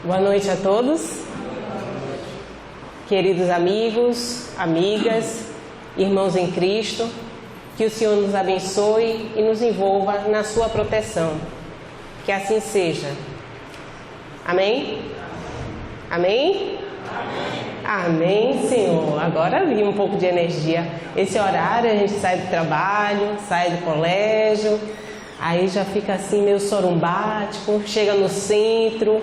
Boa noite a todos, queridos amigos, amigas, irmãos em Cristo, que o Senhor nos abençoe e nos envolva na sua proteção, que assim seja. Amém? Amém? Amém, Senhor. Agora vi um pouco de energia. Esse horário a gente sai do trabalho, sai do colégio, aí já fica assim meio sorumbático, chega no centro,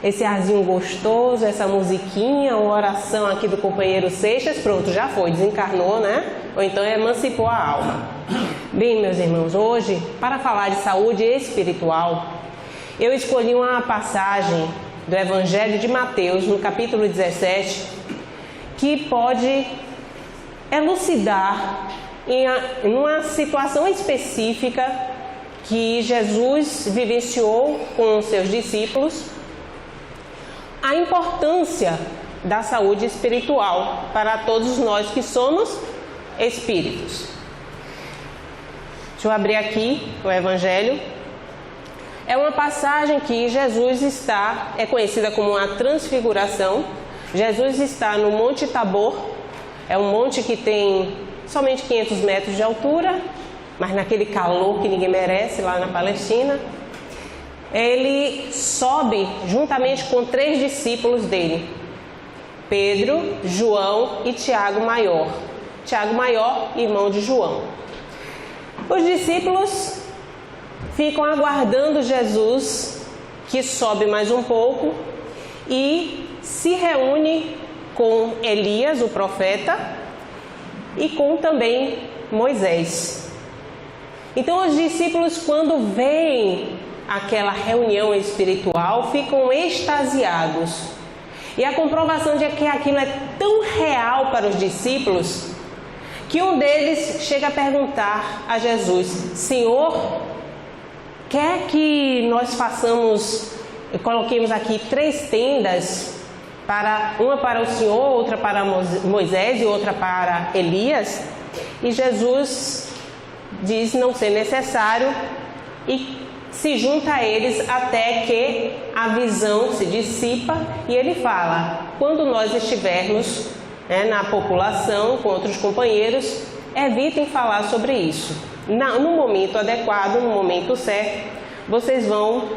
esse arzinho gostoso, essa musiquinha, uma oração aqui do companheiro Seixas, pronto, já foi, desencarnou, né? Ou então emancipou a alma. Bem, meus irmãos, hoje, para falar de saúde espiritual, eu escolhi uma passagem do Evangelho de Mateus, no capítulo 17, que pode elucidar em uma situação específica que Jesus vivenciou com os seus discípulos, a importância da saúde espiritual para todos nós que somos espíritos. Deixa eu abrir aqui o Evangelho. É uma passagem que Jesus é conhecida como uma transfiguração. Jesus está no Monte Tabor, é um monte que tem somente 500 metros de altura, mas naquele calor que ninguém merece lá na Palestina. Ele sobe juntamente com 3 discípulos dele, Pedro, João e Tiago Maior. Tiago Maior, irmão de João. Os discípulos ficam aguardando Jesus, que sobe mais um pouco, e se reúne com Elias, o profeta, e com também Moisés. Então os discípulos, quando veem aquela reunião espiritual, ficam extasiados. E a comprovação de que aquilo é tão real para os discípulos, que um deles chega a perguntar a Jesus: Senhor, quer que nós coloquemos aqui 3 tendas, uma para o Senhor, outra para Moisés e outra para Elias? E Jesus diz não ser necessário e se junta a eles até que a visão se dissipa, e ele fala: quando nós estivermos na população com outros companheiros, evitem falar sobre isso. No momento adequado, no momento certo, vocês vão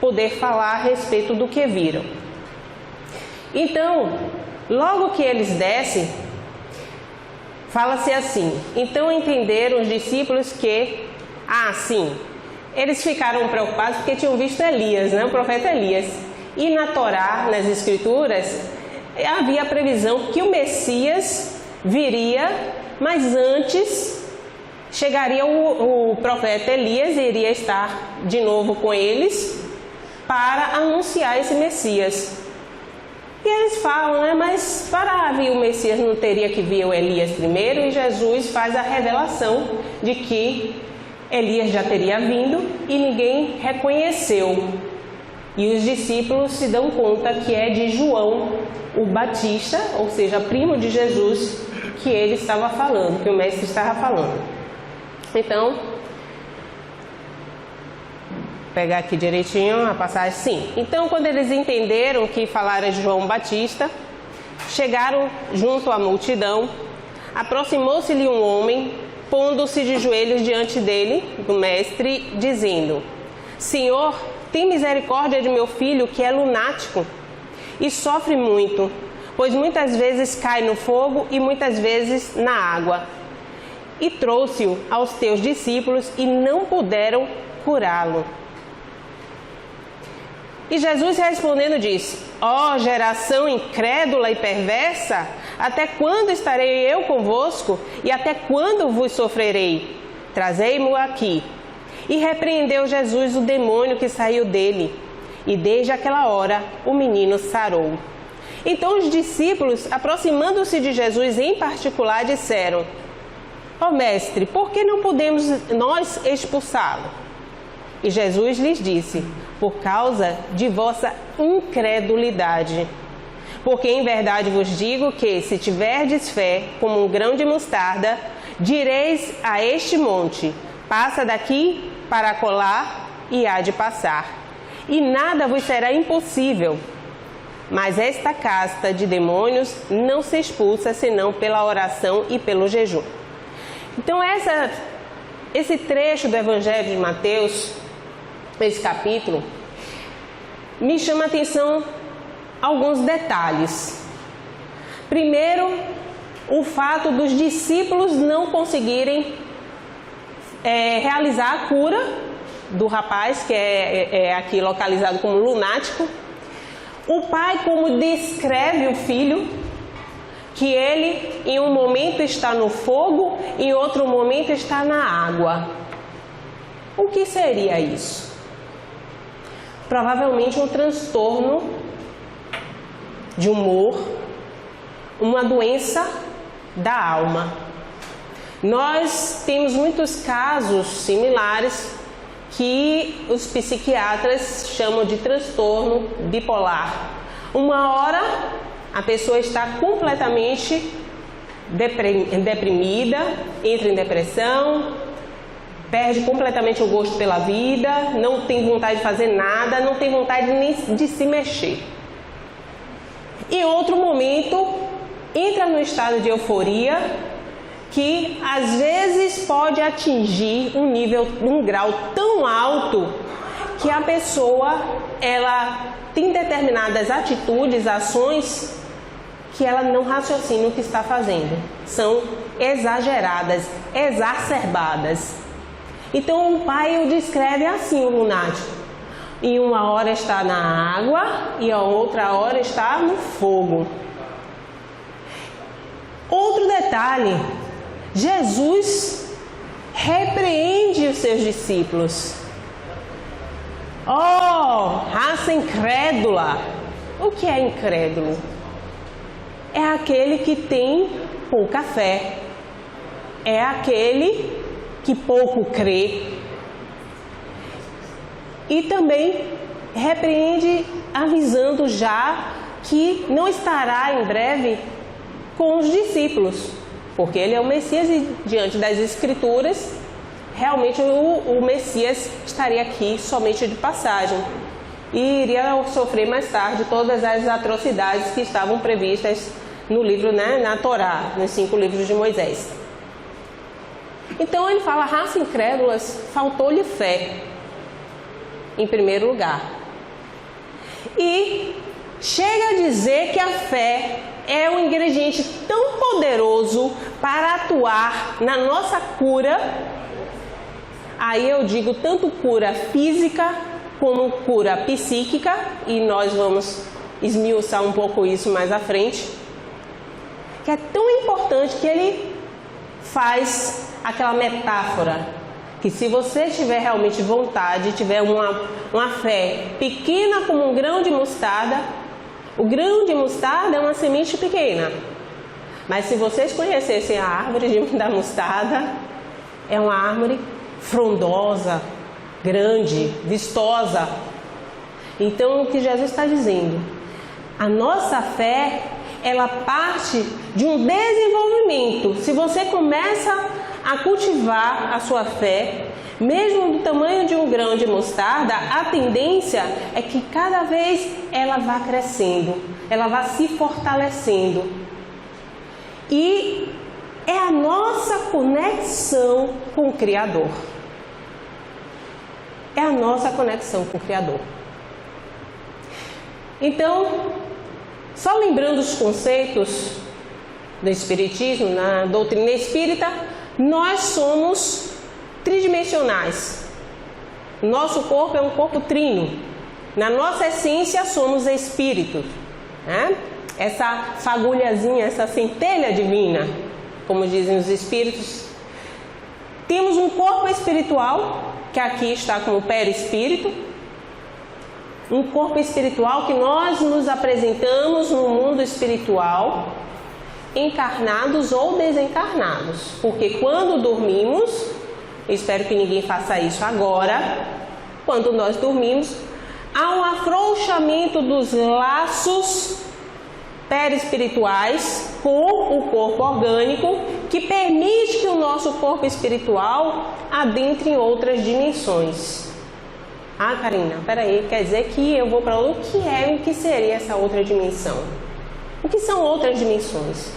poder falar a respeito do que viram. Então, logo que eles descem, fala-se assim: então entenderam os discípulos que, sim, eles ficaram preocupados porque tinham visto Elias, o profeta Elias. E na Torá, nas Escrituras, havia a previsão que o Messias viria, mas antes chegaria o profeta Elias e iria estar de novo com eles para anunciar esse Messias. E eles falam, mas para vir o Messias não teria que vir o Elias primeiro? E Jesus faz a revelação de que Elias já teria vindo e ninguém reconheceu. E os discípulos se dão conta que é de João, o Batista, ou seja, primo de Jesus, que ele estava falando, que o mestre estava falando. Então, vou pegar aqui direitinho a passagem. Sim. Então, quando eles entenderam que falaram de João Batista, chegaram junto à multidão, aproximou-se-lhe um homem, pondo-se de joelhos diante dele, do mestre, dizendo: Senhor, tem misericórdia de meu filho, que é lunático e sofre muito, pois muitas vezes cai no fogo e muitas vezes na água. E trouxe-o aos teus discípulos e não puderam curá-lo. E Jesus respondendo disse: Ó geração incrédula e perversa, até quando estarei eu convosco e até quando vos sofrerei? Trazei-mo aqui. E repreendeu Jesus o demônio que saiu dele, e desde aquela hora o menino sarou. Então os discípulos, aproximando-se de Jesus em particular, disseram: Ó mestre, por que não podemos nós expulsá-lo? E Jesus lhes disse: por causa de vossa incredulidade. Porque em verdade vos digo que, se tiverdes fé como um grão de mostarda, direis a este monte: passa daqui para acolá, e há de passar. e nada vos será impossível. Mas esta casta de demônios não se expulsa senão pela oração e pelo jejum. Então esse trecho do Evangelho de Mateus, esse capítulo, me chama a atenção alguns detalhes. Primeiro, o fato dos discípulos não conseguirem realizar a cura do rapaz, que é aqui localizado como lunático. O pai como descreve o filho, que ele em um momento está no fogo, em outro momento está na água. O que seria isso? Provavelmente um transtorno de humor, uma doença da alma. Nós temos muitos casos similares que os psiquiatras chamam de transtorno bipolar. Uma hora a pessoa está completamente deprimida, entra em depressão, perde completamente o gosto pela vida, não tem vontade de fazer nada, não tem vontade nem de se mexer. Em outro momento, entra no estado de euforia, que às vezes pode atingir um grau tão alto que a pessoa ela tem determinadas atitudes, ações que ela não raciocina o que está fazendo. São exageradas, exacerbadas. Então o pai o descreve assim, o lunático. Em uma hora está na água e a outra hora está no fogo. Outro detalhe, Jesus repreende os seus discípulos. Oh, raça incrédula! O que é incrédulo? É aquele que tem pouca fé. É aquele que pouco crê. E também repreende avisando já que não estará em breve com os discípulos, porque ele é o Messias e diante das Escrituras, realmente o Messias estaria aqui somente de passagem e iria sofrer mais tarde todas as atrocidades que estavam previstas no livro, na Torá, nos 5 livros de Moisés. Então ele fala, raça incrédulas, faltou-lhe fé, em primeiro lugar. E chega a dizer que a fé é um ingrediente tão poderoso para atuar na nossa cura. Aí eu digo tanto cura física como cura psíquica, e nós vamos esmiuçar um pouco isso mais à frente, que é tão importante que ele faz aquela metáfora, que se você tiver realmente vontade, tiver uma fé pequena como um grão de mostarda, o grão de mostarda é uma semente pequena, mas se vocês conhecessem a árvore da mostarda, é uma árvore frondosa, grande, vistosa. Então o que Jesus está dizendo, a nossa fé, ela parte de um desenvolvimento. Se você começa a cultivar a sua fé, mesmo do tamanho de um grão de mostarda, a tendência é que cada vez ela vá crescendo, ela vá se fortalecendo. E é a nossa conexão com o Criador. É a nossa conexão com o Criador. Então, só lembrando os conceitos do Espiritismo, na doutrina espírita, nós somos tridimensionais. Nosso corpo é um corpo trino. Na nossa essência somos espíritos, né? Essa fagulhazinha, essa centelha divina, como dizem os espíritos. Temos um corpo espiritual, que aqui está como perispírito. Um corpo espiritual que nós nos apresentamos no mundo espiritual, encarnados ou desencarnados. Porque quando dormimos, espero que ninguém faça isso agora, quando nós dormimos, há um afrouxamento dos laços perispirituais com o corpo orgânico, que permite que o nosso corpo espiritual adentre em outras dimensões. Ah, Karina, peraí, quer dizer que eu vou para o que seria essa outra dimensão? O que são outras dimensões?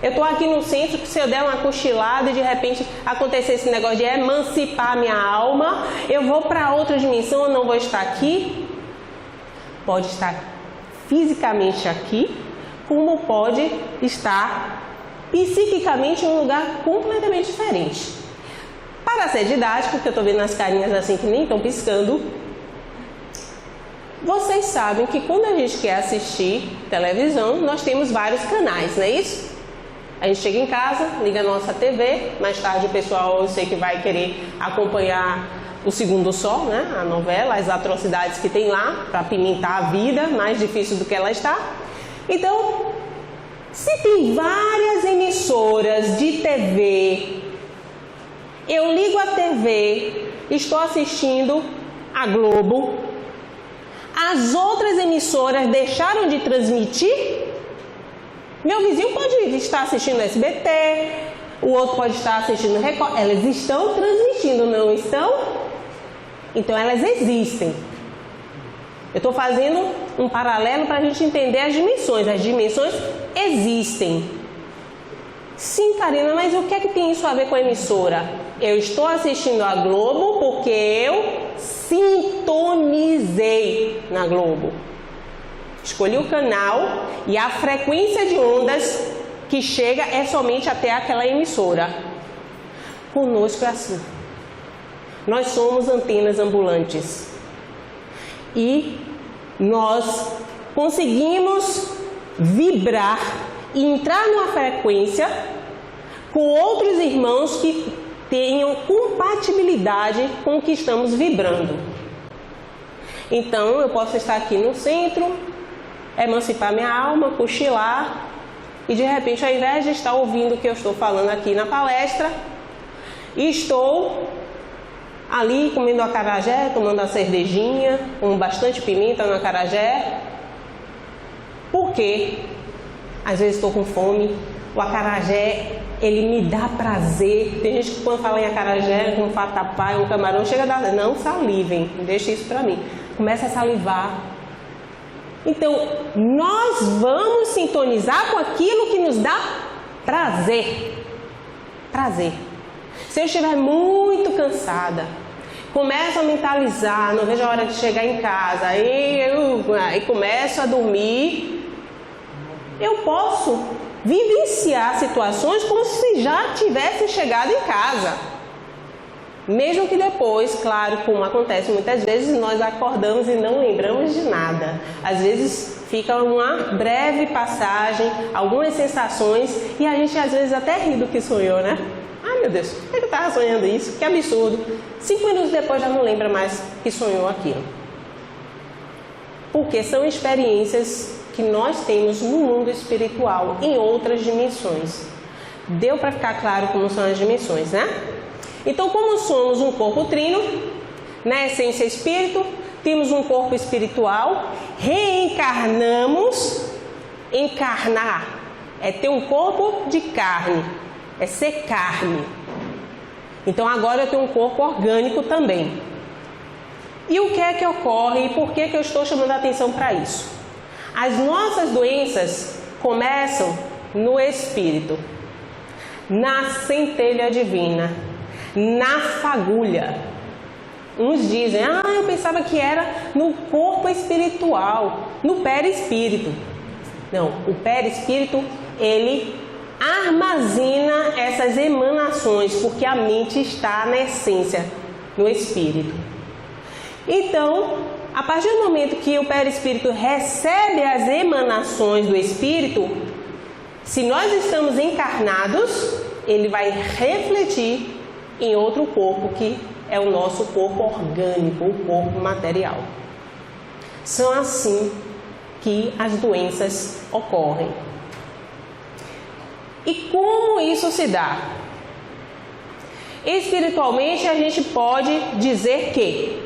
Eu estou aqui no centro, que se eu der uma cochilada e de repente acontecer esse negócio de emancipar minha alma, eu vou para outra dimensão, eu não vou estar aqui? Pode estar fisicamente aqui, como pode estar psiquicamente em um lugar completamente diferente. Para ser didático, porque eu estou vendo as carinhas assim que nem estão piscando, vocês sabem que quando a gente quer assistir televisão, nós temos vários canais, não é isso? A gente chega em casa, liga a nossa TV, mais tarde o pessoal, eu sei que vai querer acompanhar o Segundo Sol, né? A novela, as atrocidades que tem lá, para apimentar a vida, mais difícil do que ela está. Então, se tem várias emissoras de TV, eu ligo a TV, estou assistindo a Globo, as outras emissoras deixaram de transmitir. Meu vizinho pode estar assistindo SBT, o outro pode estar assistindo Record. Elas estão transmitindo, não estão? Então elas existem. Eu estou fazendo um paralelo para a gente entender as dimensões. As dimensões existem. Sim, Karina, mas o que é que tem isso a ver com a emissora? Eu estou assistindo a Globo porque eu sintonizei na Globo. Escolhi o canal e a frequência de ondas que chega é somente até aquela emissora. Conosco é assim. Nós somos antenas ambulantes. E nós conseguimos vibrar e entrar numa frequência com outros irmãos que tenham compatibilidade com o que estamos vibrando. Então, eu posso estar aqui no centro, emancipar minha alma, cochilar, e de repente, ao invés de estar ouvindo o que eu estou falando aqui na palestra, estou ali comendo acarajé, tomando a cervejinha, com bastante pimenta no acarajé. Por quê? Às vezes estou com fome, o acarajé, ele me dá prazer. Tem gente que quando fala em acarajé, um vatapá, um camarão, chega a dar, não salivem, deixa isso para mim. Começa a salivar. Então, nós vamos sintonizar com aquilo que nos dá prazer. Prazer. Se eu estiver muito cansada, começo a mentalizar, não vejo a hora de chegar em casa, aí começo a dormir, eu posso vivenciar situações como se já tivesse chegado em casa. Mesmo que depois, claro, como acontece muitas vezes, nós acordamos e não lembramos de nada. Às vezes fica uma breve passagem, algumas sensações, e a gente às vezes até ri do que sonhou, né? Ai meu Deus, por que eu estava sonhando isso? Que absurdo. 5 minutos depois já não lembra mais que sonhou aquilo. Porque são experiências que nós temos no mundo espiritual, em outras dimensões. Deu para ficar claro como são as dimensões, né? Então, como somos um corpo trino, na essência espírito, temos um corpo espiritual, reencarnamos. Encarnar é ter um corpo de carne, é ser carne. Então, agora eu tenho um corpo orgânico também. E o que é que ocorre e por que eu estou chamando a atenção para isso? As nossas doenças começam no espírito, na centelha divina, na fagulha. Uns dizem, eu pensava que era no corpo espiritual, no perispírito. Não, o perispírito, ele armazena essas emanações, porque a mente está na essência, no espírito. Então, a partir do momento que o perispírito recebe as emanações do espírito, se nós estamos encarnados, ele vai refletir em outro corpo, que é o nosso corpo orgânico, o corpo material. São assim que as doenças ocorrem. E como isso se dá? Espiritualmente, a gente pode dizer que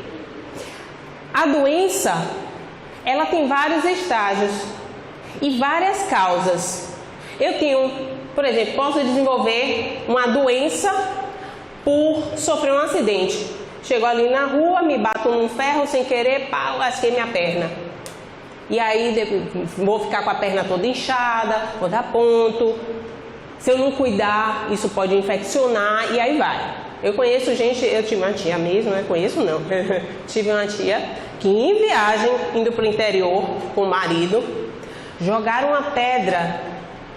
a doença, ela tem vários estágios e várias causas. Eu tenho, por exemplo, posso desenvolver uma doença por sofrer um acidente. Chego ali na rua, me bato num ferro sem querer, pá, lasquei minha perna. E aí vou ficar com a perna toda inchada, vou dar ponto. Se eu não cuidar, isso pode infeccionar e aí vai. Eu conheço gente, eu tive uma tia mesmo, não conheço não. Tive uma tia que em viagem, indo para o interior com o marido, jogaram uma pedra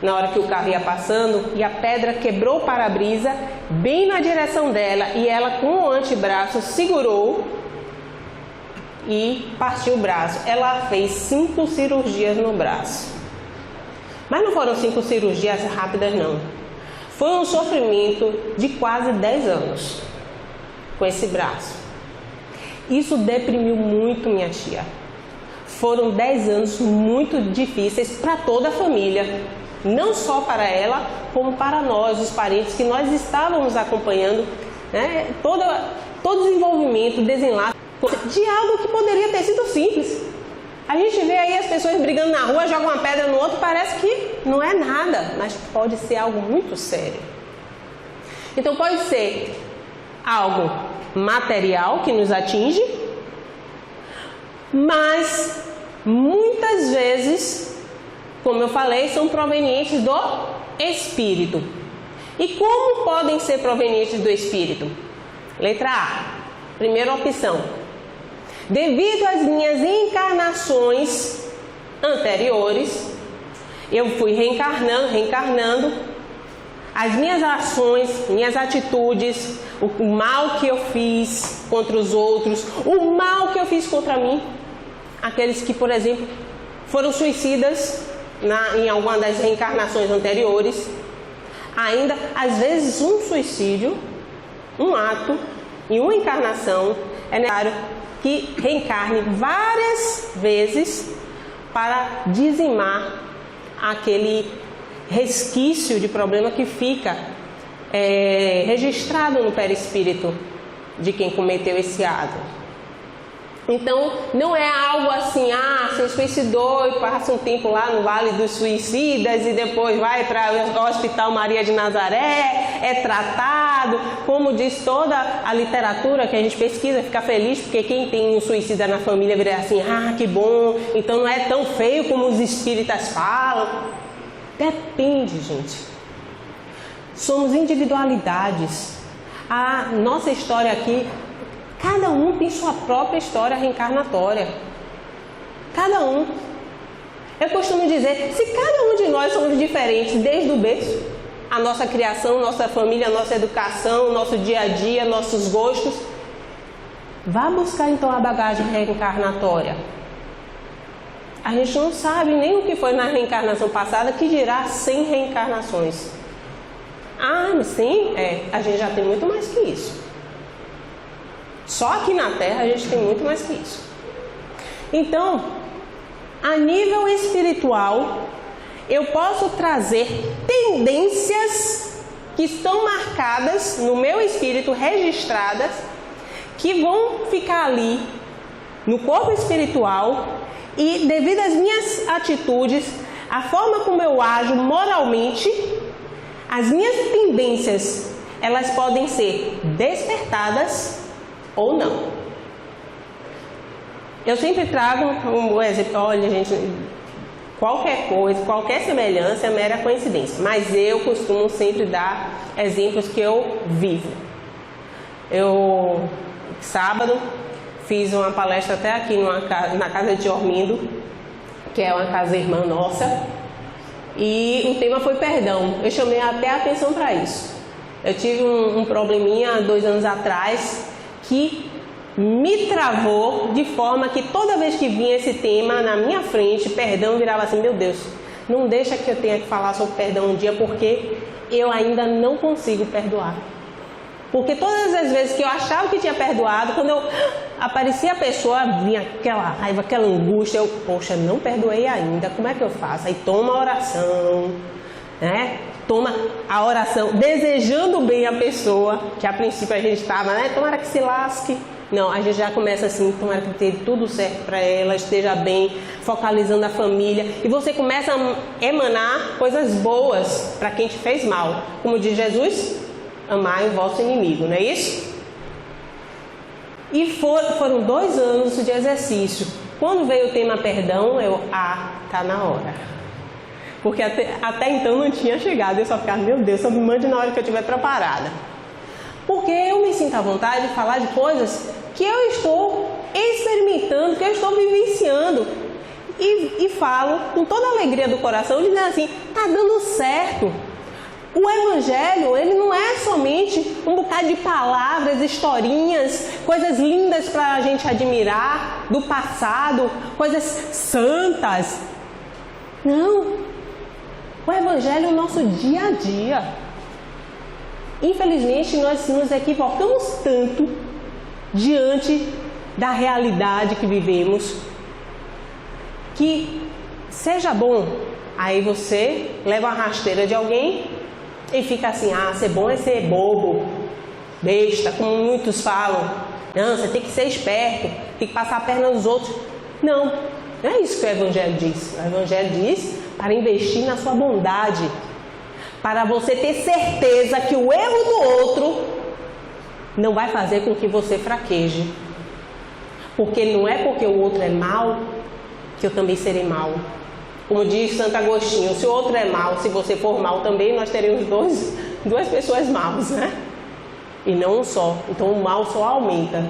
na hora que o carro ia passando e a pedra quebrou o para-brisa bem na direção dela e ela com o antebraço segurou e partiu o braço. Ela fez 5 cirurgias no braço. Mas não foram 5 cirurgias rápidas não. Foi um sofrimento de quase 10 anos com esse braço. Isso deprimiu muito minha tia. Foram 10 anos muito difíceis para toda a família. Não só para ela, como para nós, os parentes que nós estávamos acompanhando, né, todo o desenvolvimento, desenlace de algo que poderia ter sido simples. A gente vê aí as pessoas brigando na rua, jogam uma pedra no outro, parece que não é nada, mas pode ser algo muito sério. Então pode ser algo material que nos atinge, mas muitas vezes, como eu falei, são provenientes do espírito. E como podem ser provenientes do espírito? Letra A, primeira opção. Devido às minhas encarnações anteriores, eu fui reencarnando, as minhas ações, minhas atitudes, o mal que eu fiz contra os outros, o mal que eu fiz contra mim, aqueles que, por exemplo, foram suicidas em alguma das reencarnações anteriores, ainda, às vezes, um suicídio, um ato e uma encarnação, é necessário que reencarne várias vezes para dizimar aquele resquício de problema que fica registrado no perispírito de quem cometeu esse ato. Então, não é algo assim, se suicidou e passa um tempo lá no Vale dos Suicidas e depois vai para o Hospital Maria de Nazaré, é tratado, como diz toda a literatura que a gente pesquisa, fica feliz porque quem tem um suicida na família vira assim, que bom, então não é tão feio como os espíritas falam. Depende, gente. Somos individualidades. A nossa história aqui, cada um tem sua própria história reencarnatória. Cada um. Eu costumo dizer, se cada um de nós somos diferentes desde o berço, a nossa criação, nossa família, nossa educação, nosso dia a dia, nossos gostos, vá buscar então a bagagem reencarnatória. A gente não sabe nem o que foi na reencarnação passada, que dirá 100 reencarnações. Sim, a gente já tem muito mais que isso. Só aqui na Terra a gente tem muito mais que isso. Então, a nível espiritual, eu posso trazer tendências que estão marcadas no meu espírito, registradas, que vão ficar ali no corpo espiritual e devido às minhas atitudes, a forma como eu ajo moralmente, as minhas tendências, elas podem ser despertadas ou não. Eu sempre trago um exemplo, olha gente, qualquer coisa, qualquer semelhança é mera coincidência, mas eu costumo sempre dar exemplos que eu vivo. Eu, sábado, fiz uma palestra até aqui na casa de Ormindo, que é uma casa irmã nossa, e o tema foi perdão. Eu chamei até a atenção para isso. Eu tive um probleminha 2 anos atrás que me travou de forma que toda vez que vinha esse tema na minha frente, perdão, virava assim, meu Deus, não deixa que eu tenha que falar sobre perdão um dia, porque eu ainda não consigo perdoar. Porque todas as vezes que eu achava que tinha perdoado, quando eu aparecia a pessoa, vinha aquela raiva, aquela angústia, eu, poxa, não perdoei ainda, como é que eu faço? Aí toma a oração, né? Toma a oração, desejando bem a pessoa, que a princípio a gente estava, né? Tomara que se lasque. Não, a gente já começa assim, tomara que tenha tudo certo para ela, esteja bem, focalizando a família. E você começa a emanar coisas boas para quem te fez mal. Como diz Jesus, amai o vosso inimigo, não é isso? E foram 2 anos de exercício. Quando veio o tema perdão, tá na hora. Porque até então não tinha chegado. Eu só ficava, meu Deus, só me mande na hora que eu estiver preparada. Porque eu me sinto à vontade de falar de coisas que eu estou experimentando, que eu estou vivenciando. E falo com toda a alegria do coração, dizendo assim, tá dando certo. O Evangelho, ele não é somente um bocado de palavras, historinhas, coisas lindas para a gente admirar do passado, coisas santas. Não. O Evangelho é o nosso dia a dia. Infelizmente, nós nos equivocamos tanto diante da realidade que vivemos, que seja bom, aí você leva a rasteira de alguém e fica assim, ser bom é ser bobo, besta, como muitos falam. Não, você tem que ser esperto, tem que passar a perna nos outros. Não é isso que o Evangelho diz. O Evangelho diz para investir na sua bondade, para você ter certeza que o erro do outro não vai fazer com que você fraqueje. Porque não é porque o outro é mau que eu também serei mau. Como diz Santo Agostinho, se o outro é mau, se você for mau também, nós teremos duas pessoas maus, né? E não um só. Então o mal só aumenta.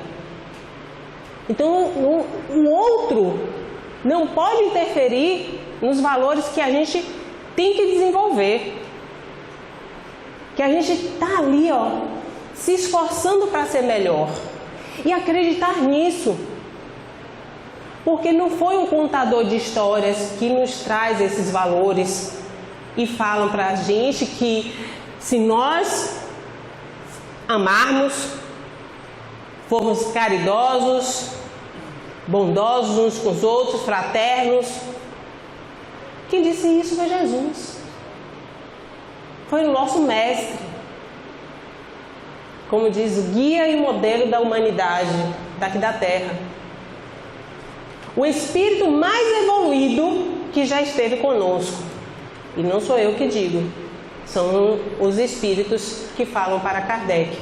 Então o outro não pode interferir nos valores que a gente tem que desenvolver. Que a gente está ali, se esforçando para ser melhor. E acreditar nisso. Porque não foi um contador de histórias que nos traz esses valores e falam para a gente que se nós amarmos, formos caridosos, bondosos uns com os outros, fraternos. Quem disse isso foi Jesus. Foi o nosso mestre. Como diz, o guia e modelo da humanidade daqui da Terra. O espírito mais evoluído que já esteve conosco. E não sou eu que digo, são os espíritos que falam para Kardec.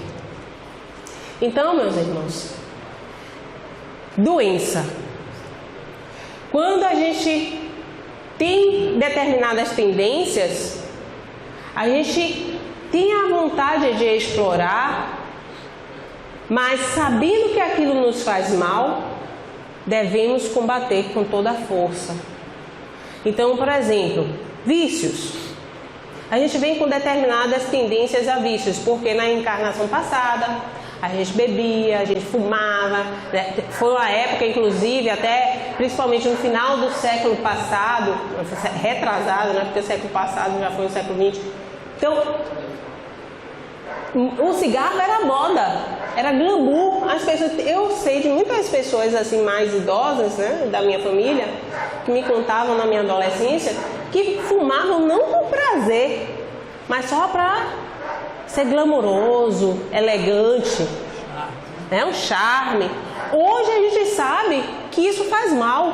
Então, meus irmãos, doença. Quando a gente tem determinadas tendências, a gente tem a vontade de explorar, mas sabendo que aquilo nos faz mal, devemos combater com toda a força. Então, por exemplo, vícios. A gente vem com determinadas tendências a vícios, porque na encarnação passada a gente bebia, a gente fumava, né? Foi uma época, inclusive, até principalmente no final do século passado, retrasado, né? Porque o século passado já foi o século XX. Então, o cigarro era moda, era glamour. As pessoas, eu sei de muitas pessoas assim mais idosas, né, da minha família, que me contavam na minha adolescência, que fumavam não com prazer, mas só para ser glamouroso, elegante, né, um charme. Hoje a gente sabe que isso faz mal.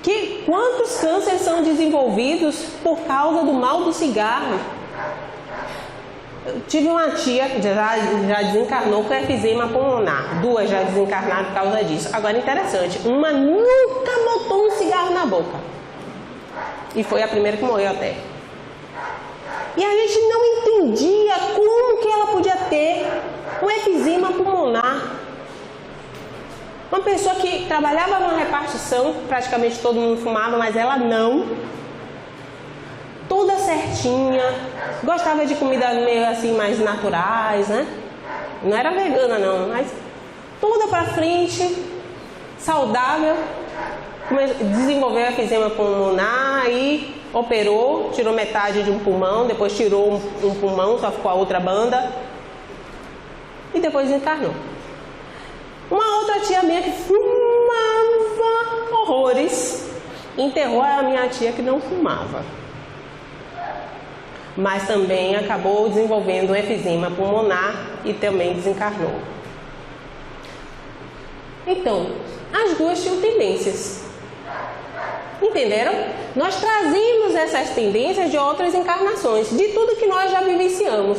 Que quantos cânceres são desenvolvidos por causa do mal do cigarro? Eu tive uma tia que já desencarnou com efizema pulmonar. 2 já desencarnaram por causa disso. Agora, interessante, uma nunca botou um cigarro na boca. E foi a primeira que morreu até. E a gente não entendia como que ela podia ter um efizema pulmonar. Uma pessoa que trabalhava numa repartição, praticamente todo mundo fumava, mas ela não. Toda certinha, gostava de comida meio assim mais naturais, né? Não era vegana não, mas toda pra frente, saudável. Desenvolveu efizema pulmonar, aí operou, tirou metade de um pulmão, depois tirou um pulmão, só ficou a outra banda e depois encarnou. Uma outra tia minha que fumava horrores, enterrou a minha tia que não fumava, mas também acabou desenvolvendo efizema pulmonar e também desencarnou. Então, as duas tinham tendências. Entenderam? Nós trazemos essas tendências de outras encarnações, de tudo que nós já vivenciamos.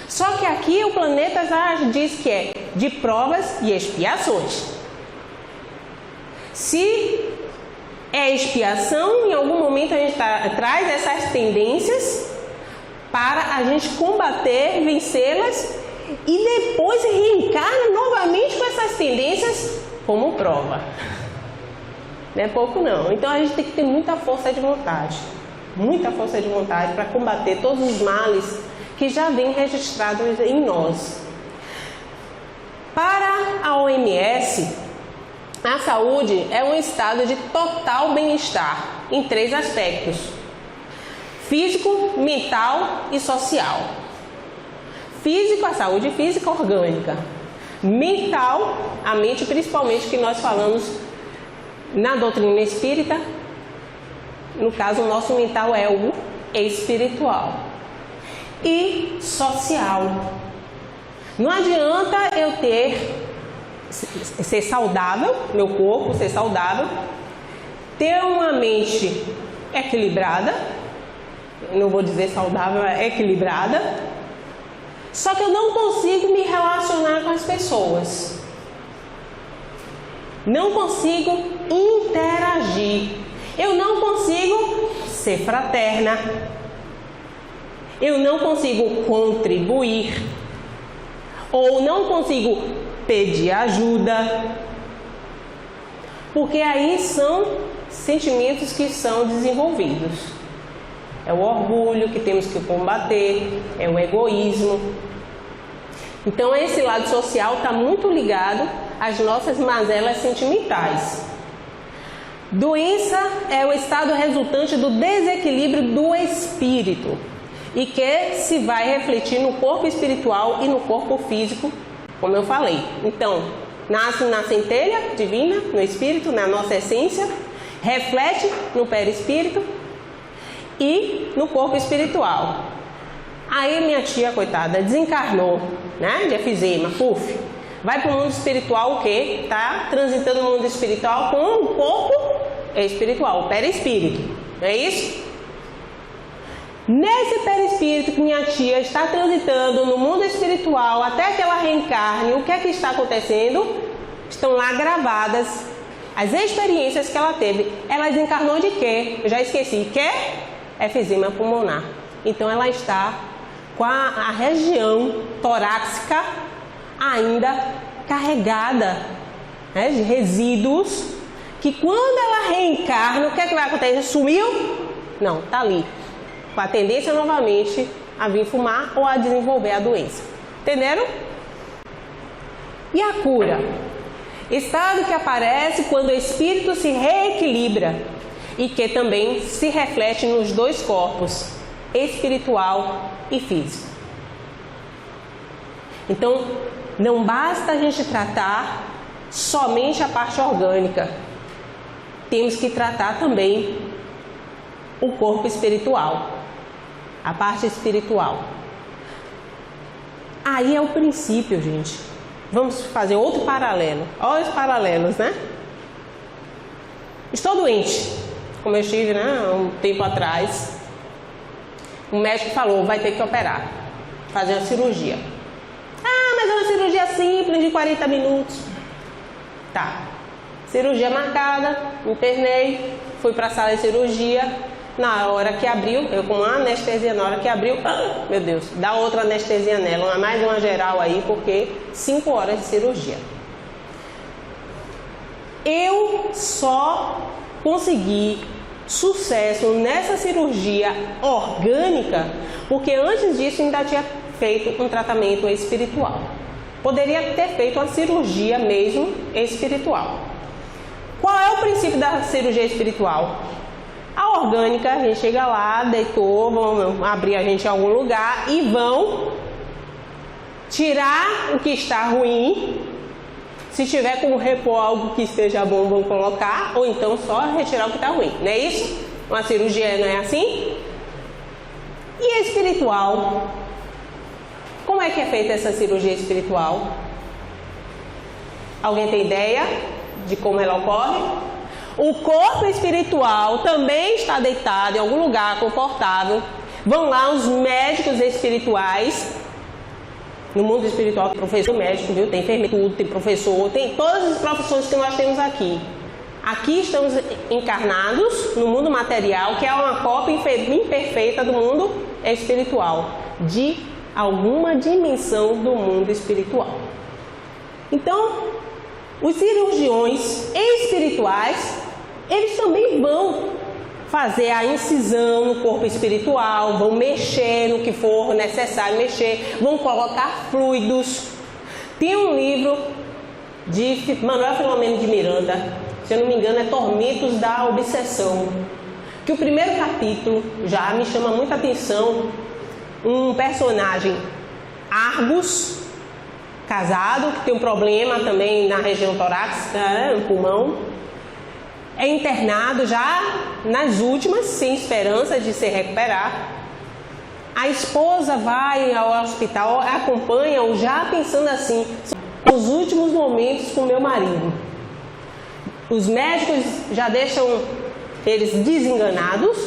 Só que aqui o planeta já diz que é de provas e expiações. Se é expiação, em algum momento a gente traz essas tendências para a gente combater, vencê-las e depois reencarna novamente com essas tendências como prova. Não é pouco não. Então a gente tem que ter muita força de vontade para combater todos os males que já vêm registrados em nós. Para a OMS, a saúde é um estado de total bem-estar em 3 aspectos: físico, mental e social. Físico, a saúde física orgânica. Mental, a mente principalmente que nós falamos na doutrina espírita. No caso, o nosso mental é o espiritual. E social. Não adianta eu ser saudável, meu corpo ser saudável, ter uma mente equilibrada, não vou dizer saudável, é equilibrada, só que eu não consigo me relacionar com as pessoas, não consigo interagir, eu não consigo ser fraterna, eu não consigo contribuir, ou não consigo pedir ajuda, porque aí são sentimentos que são desenvolvidos. É o orgulho que temos que combater, é o egoísmo. Então esse lado social está muito ligado às nossas mazelas sentimentais. Doença é o estado resultante do desequilíbrio do espírito e que se vai refletir no corpo espiritual e no corpo físico, como eu falei. Então, nasce na centelha divina, no espírito, na nossa essência, reflete no perispírito e no corpo espiritual. Aí minha tia, coitada, desencarnou, né, de efizema, puf, vai para o mundo espiritual, o quê? Está transitando no mundo espiritual com o corpo espiritual, o perispírito, não é isso? Nesse perispírito que minha tia está transitando no mundo espiritual até que ela reencarne, o que é que está acontecendo? Estão lá gravadas as experiências que ela teve. Ela desencarnou de quê? Eu já esqueci. Que? Efizema pulmonar. Então ela está com a região torácica ainda carregada, né, de resíduos, que quando ela reencarna, o que é que vai acontecer? Sumiu? Não, está ali. Com a tendência novamente a vir fumar ou a desenvolver a doença. Entenderam? E a cura? Estado que aparece quando o espírito se reequilibra e que também se reflete nos 2 corpos, espiritual e físico. Então, não basta a gente tratar somente a parte orgânica. Temos que tratar também o corpo espiritual, a parte espiritual. Aí é o princípio, gente. Vamos fazer outro paralelo. Olha os paralelos, né? Estou doente, como eu estive, né, há um tempo atrás. O médico falou, vai ter que operar, fazer uma cirurgia. Ah, mas é uma cirurgia simples, de 40 minutos. Tá. Cirurgia marcada, internei, fui para a sala de cirurgia. Na hora que abriu, eu com uma anestesia, na hora que abriu, meu Deus, dá outra anestesia nela, mais uma geral aí, porque 5 horas de cirurgia. Eu só consegui sucesso nessa cirurgia orgânica, porque antes disso ainda tinha feito um tratamento espiritual. Poderia ter feito uma cirurgia mesmo espiritual. Qual é o princípio da cirurgia espiritual? A orgânica, a gente chega lá, deitou, vão abrir a gente em algum lugar e vão tirar o que está ruim. Se tiver como repor algo que esteja bom, vão colocar, ou então só retirar o que está ruim, não é isso? Uma cirurgia não é assim? E a espiritual? Como é que é feita essa cirurgia espiritual? Alguém tem ideia de como ela ocorre? O corpo espiritual também está deitado em algum lugar confortável. Vão lá os médicos espirituais No mundo espiritual tem professor médico, viu? Tem enfermeiro, tudo, tem professor, tem todas as profissões que nós temos aqui. Aqui estamos encarnados no mundo material, que é uma cópia imperfeita do mundo espiritual, de alguma dimensão do mundo espiritual. Então, os cirurgiões espirituais, eles também vão fazer a incisão no corpo espiritual, vão mexer no que for necessário mexer, vão colocar fluidos. Tem um livro de Manuel Filomeno de Miranda, se eu não me engano é Tormentos da Obsessão, que o primeiro capítulo já me chama muita atenção. Um personagem, Argus, casado, que tem um problema também na região torácica, né, no pulmão, é internado já nas últimas, sem esperança de se recuperar. A esposa vai ao hospital, acompanha-o já pensando assim, são os últimos momentos com meu marido. Os médicos já deixam eles desenganados.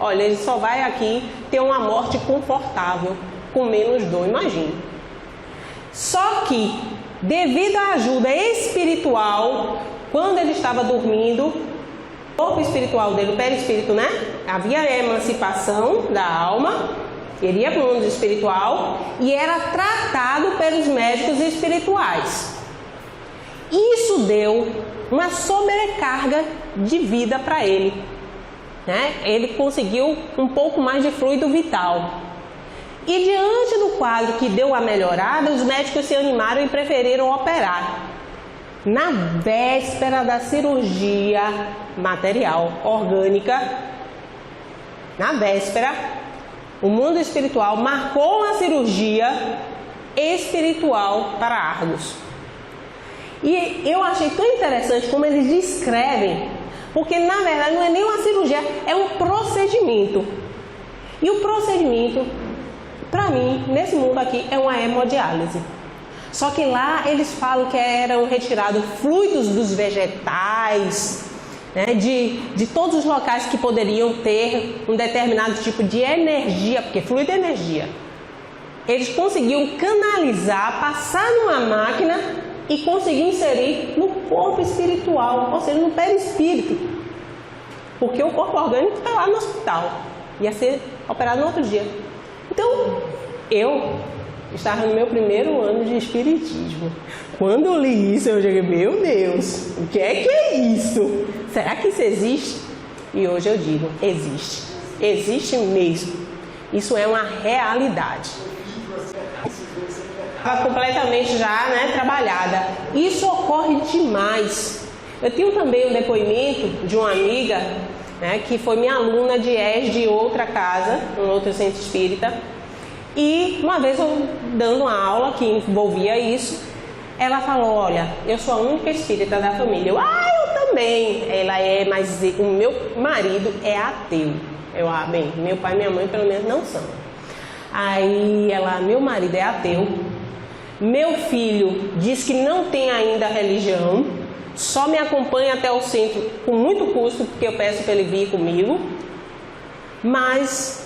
Olha, ele só vai aqui ter uma morte confortável, com menos dor, imagine. Só que, devido à ajuda espiritual, quando ele estava dormindo, o corpo espiritual dele, o perispírito, né? Havia a emancipação da alma, ele ia para o mundo espiritual e era tratado pelos médicos espirituais. Isso deu uma sobrecarga de vida para ele, né? Ele conseguiu um pouco mais de fluido vital. E diante do quadro que deu uma melhorada, os médicos se animaram e preferiram operar. Na véspera da cirurgia material, orgânica, na véspera, o mundo espiritual marcou uma cirurgia espiritual para Argus. E eu achei tão interessante como eles descrevem, porque na verdade não é nem uma cirurgia, é um procedimento. E o procedimento, para mim, nesse mundo aqui, é uma hemodiálise. Só que lá eles falam que eram retirados fluidos dos vegetais, né, de todos os locais que poderiam ter um determinado tipo de energia, porque fluido é energia. Eles conseguiam canalizar, passar numa máquina e conseguir inserir no corpo espiritual, ou seja, no perispírito. Porque o corpo orgânico está lá no hospital, ia ser operado no outro dia. Então, eu estava no meu primeiro ano de espiritismo. Quando eu li isso, eu digo, meu Deus, o que é isso? Será que isso existe? E hoje eu digo, existe. Existe mesmo. Isso é uma realidade. Estava completamente já, né, trabalhada. Isso ocorre demais. Eu tenho também um depoimento de uma amiga, né, que foi minha aluna de ES de outra casa, um outro centro espírita. E uma vez eu dando uma aula que envolvia isso, ela falou, olha, eu sou a única espírita da família. Eu também. Ela é, mas o meu marido é ateu. Eu, bem, meu pai e minha mãe pelo menos não são. Aí ela, meu marido é ateu. Meu filho diz que não tem ainda religião, só me acompanha até o centro com muito custo, porque eu peço para ele vir comigo. Mas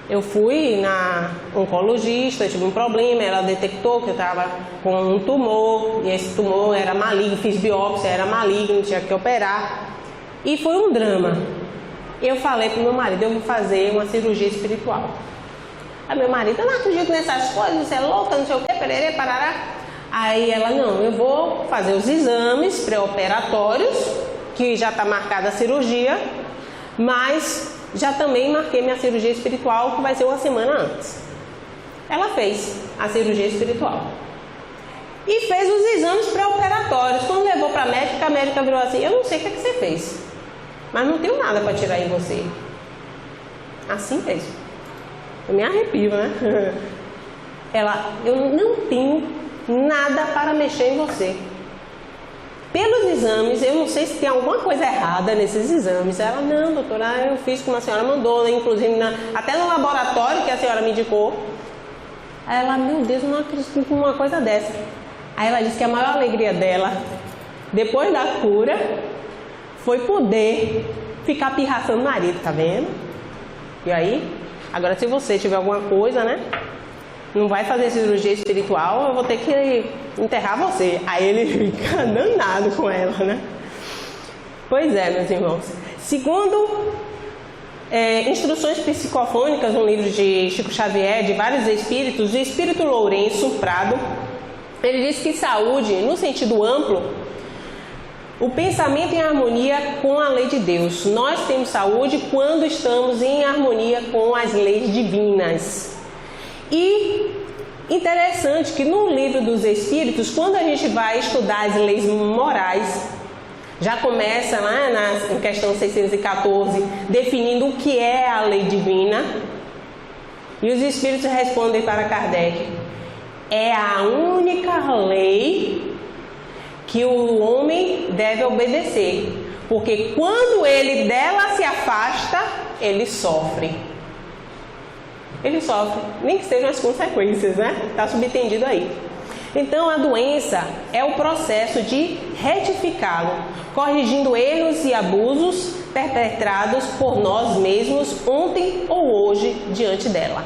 eu fui na oncologista, tive um problema, ela detectou que eu estava com um tumor, e esse tumor era maligno, fiz biópsia, era maligno, tinha que operar. E foi um drama. Eu falei para o meu marido, eu vou fazer uma cirurgia espiritual. Aí meu marido, eu não acredito nessas coisas, você é louca, não sei o que, pererê, parará. Aí ela, não, eu vou fazer os exames pré-operatórios, que já está marcada a cirurgia, mas já também marquei minha cirurgia espiritual, que vai ser uma semana antes. Ela fez a cirurgia espiritual. E fez os exames pré-operatórios. Quando levou para a médica virou assim, eu não sei o que você fez, mas não tenho nada para tirar em você. Assim mesmo. Eu me arrepio, né? Ela, eu não tenho nada para mexer em você. Pelos exames, eu não sei se tem alguma coisa errada nesses exames. Ela, não, doutora, eu fiz como a senhora mandou, né? Inclusive até no laboratório que a senhora me indicou. Aí ela, meu Deus, eu não acredito em uma coisa dessa. Aí ela disse que a maior alegria dela, depois da cura, foi poder ficar pirraçando o marido, tá vendo? E aí, agora se você tiver alguma coisa, né? não vai fazer cirurgia espiritual, eu vou ter que enterrar você. Aí ele fica danado com ela, né? Pois é, meus irmãos. Segundo Instruções Psicofônicas, um livro de Chico Xavier, de vários espíritos, o espírito Lourenço Prado, ele diz que saúde, no sentido amplo, o pensamento em harmonia com a lei de Deus. Nós temos saúde quando estamos em harmonia com as leis divinas. E interessante que no livro dos Espíritos, quando a gente vai estudar as leis morais, já começa lá na questão 614, definindo o que é a lei divina. E os Espíritos respondem para Kardec: é a única lei que o homem deve obedecer, porque quando ele dela se afasta, ele sofre. Ele sofre, nem que sejam as consequências, né? Está subtendido aí. Então, a doença é o processo de retificá-lo, corrigindo erros e abusos perpetrados por nós mesmos ontem ou hoje diante dela.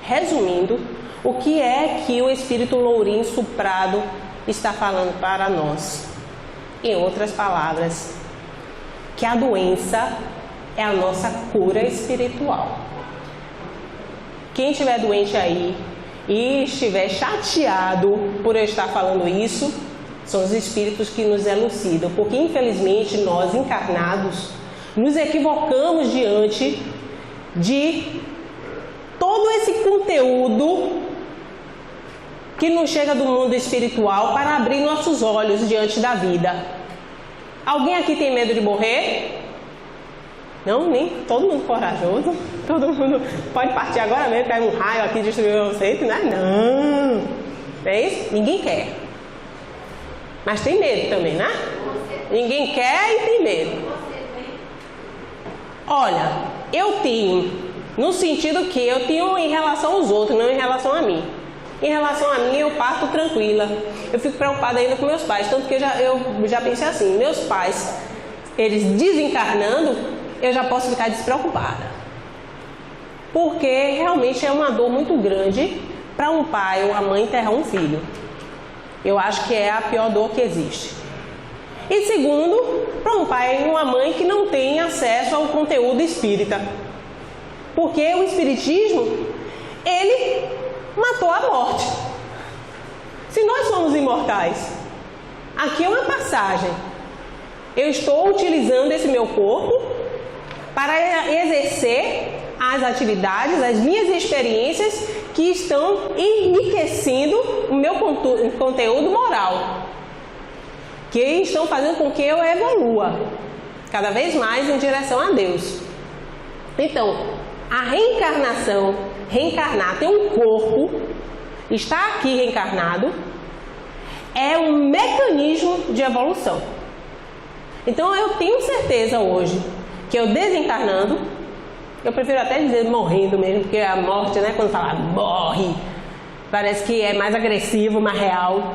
Resumindo, o que é que o espírito Lourenço Prado está falando para nós? Em outras palavras, que a doença é a nossa cura espiritual. Quem estiver doente aí e estiver chateado por eu estar falando isso, são os espíritos que nos elucidam, porque infelizmente nós encarnados nos equivocamos diante de todo esse conteúdo que nos chega do mundo espiritual para abrir nossos olhos diante da vida. Alguém aqui tem medo de morrer? Não, nem todo mundo corajoso. Todo mundo pode partir agora mesmo, cair um raio aqui e destruir vocês, né? Não. É isso? Ninguém quer. Mas tem medo também, né? Ninguém quer e tem medo. Olha, eu tenho, no sentido que eu tenho em relação aos outros, não em relação a mim. Em relação a mim, eu parto tranquila. Eu fico preocupada ainda com meus pais, tanto que eu já pensei assim, meus pais, eles desencarnando, eu já posso ficar despreocupada. Porque realmente é uma dor muito grande para um pai ou uma mãe enterrar um filho. Eu acho que é a pior dor que existe. E segundo, para um pai e uma mãe que não tem acesso ao conteúdo espírita. Porque o espiritismo, ele matou a morte. Se nós somos imortais, aqui é uma passagem. Eu estou utilizando esse meu corpo para exercer as atividades, as minhas experiências que estão enriquecendo o meu conteúdo moral, que estão fazendo com que eu evolua cada vez mais em direção a Deus. Então, a reencarnação, reencarnar, ter um corpo, estar aqui reencarnado, é um mecanismo de evolução. Então, eu tenho certeza hoje que eu desencarnando, eu prefiro até dizer morrendo mesmo, porque a morte, né, quando fala morre, parece que é mais agressivo, mais real.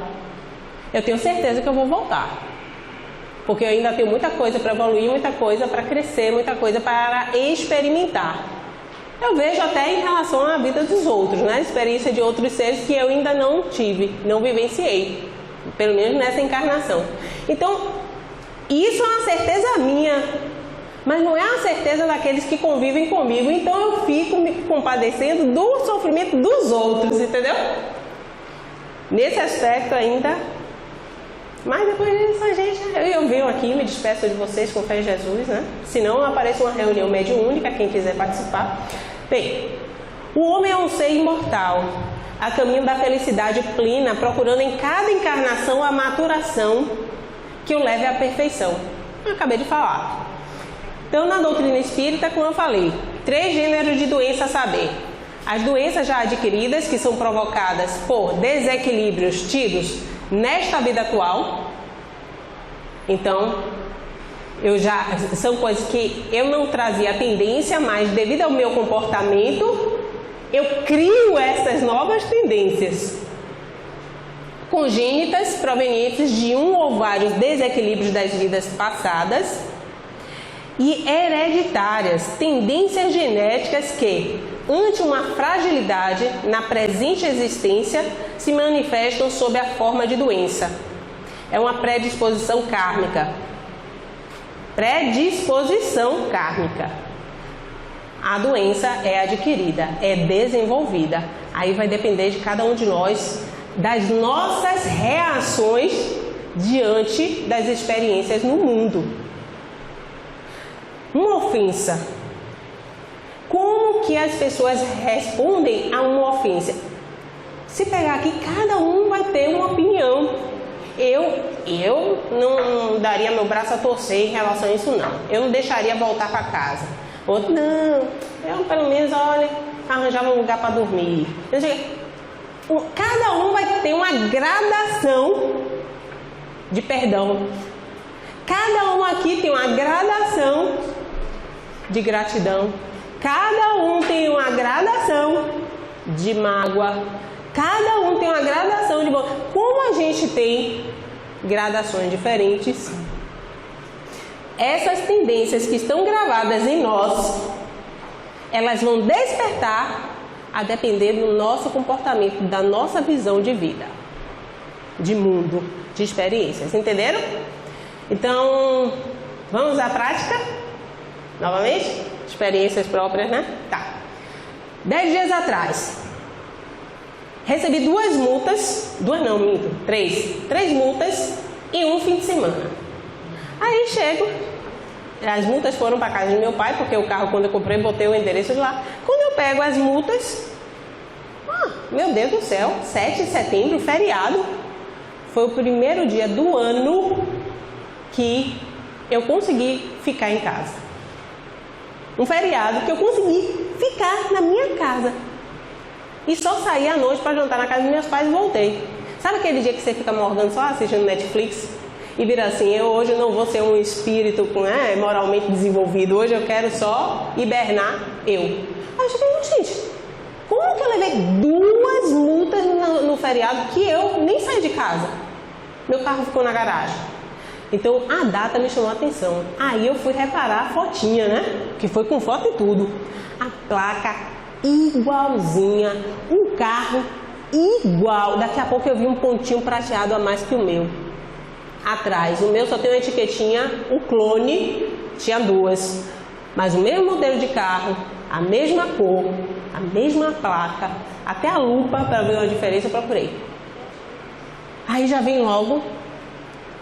Eu tenho certeza que eu vou voltar. Porque eu ainda tenho muita coisa para evoluir, muita coisa para crescer, muita coisa para experimentar. Eu vejo até em relação à vida dos outros, né? A experiência de outros seres que eu ainda não tive, não vivenciei, pelo menos nessa encarnação. Então, isso é uma certeza minha, mas não é a certeza daqueles que convivem comigo. Então eu fico me compadecendo do sofrimento dos outros, entendeu? Nesse aspecto ainda. Mas depois disso a gente, eu venho aqui, me despeço de vocês com fé em Jesus, né? Se não, aparece uma reunião mediúnica, quem quiser participar. Bem, o homem é um ser imortal, a caminho da felicidade plena, procurando em cada encarnação a maturação que o leve à perfeição. Eu acabei de falar. Então, na doutrina espírita, como eu falei, 3 gêneros de doença a saber. As doenças já adquiridas, que são provocadas por desequilíbrios tidos nesta vida atual. Então, são coisas que eu não trazia a tendência, mas devido ao meu comportamento, eu crio essas novas tendências congênitas provenientes de um ou vários desequilíbrios das vidas passadas e hereditárias, tendências genéticas que, ante uma fragilidade na presente existência, se manifestam sob a forma de doença. É uma predisposição kármica. Predisposição kármica. A doença é adquirida, é desenvolvida. Aí vai depender de cada um de nós, das nossas reações diante das experiências no mundo. Uma ofensa. Como que as pessoas respondem a uma ofensa? Se pegar aqui, cada um vai ter uma opinião. Eu não daria meu braço a torcer em relação a isso, não. Eu não deixaria voltar para casa. Outro, não. Eu, pelo menos, olha, arranjava um lugar para dormir. Cada um vai ter uma gradação de perdão. Cada um aqui tem uma gradação de gratidão. Cada um tem uma gradação de mágoa. Cada um tem uma gradação de bom. Como a gente tem gradações diferentes, essas tendências que estão gravadas em nós, elas vão despertar a depender do nosso comportamento, da nossa visão de vida, de mundo, de experiências. Entenderam? Então, vamos à prática? Novamente? Experiências próprias, né? Tá. 10 dias atrás, recebi 2 multas, 2 não, minto, 3 multas em um fim de semana. Aí chego, as multas foram para casa de meu pai, porque o carro, quando eu comprei, botei o endereço de lá. Quando eu pego as multas, meu Deus do céu, 7 de setembro, feriado, foi o primeiro dia do ano que eu consegui ficar em casa. Um feriado que eu consegui ficar na minha casa. E só saí à noite para jantar na casa dos meus pais e voltei. Sabe aquele dia que você fica morgando só assistindo Netflix? E vira assim, eu hoje não vou ser um espírito moralmente desenvolvido. Hoje eu quero só hibernar eu. Aí eu cheguei, gente, como que eu levei 2 multas no feriado que eu nem saí de casa? Meu carro ficou na garagem. Então a data me chamou a atenção. Aí eu fui reparar a fotinha, né? Que foi com foto e tudo. A placa igualzinha, um carro igual. Daqui a pouco eu vi um pontinho prateado a mais que o meu. Atrás, o meu só tem uma etiquetinha, o clone tinha 2. Mas o mesmo modelo de carro, a mesma cor, a mesma placa, até a lupa para ver uma diferença eu procurei. Aí já vem logo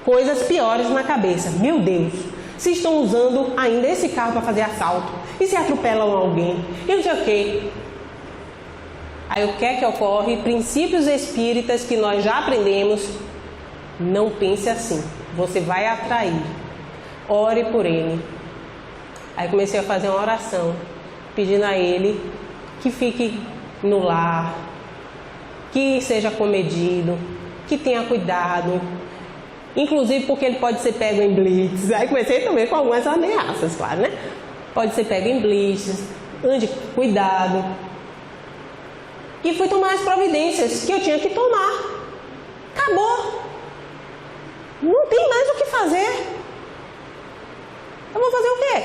coisas piores na cabeça. Meu Deus, se estão usando ainda esse carro para fazer assalto, e se atropelam alguém, e não sei o quê. Aí o que é que ocorre? Princípios espíritas que nós já aprendemos. Não pense assim, você vai atrair. Ore por ele. Aí comecei a fazer uma oração, pedindo a ele que fique no lar, que seja comedido, que tenha cuidado. Inclusive porque ele pode ser pego em blitz. Aí comecei também com algumas ameaças, claro, né? Pode ser pego em blitz, ande cuidado. E fui tomar as providências que eu tinha que tomar. Acabou. Não tem mais o que fazer. Eu vou fazer o quê?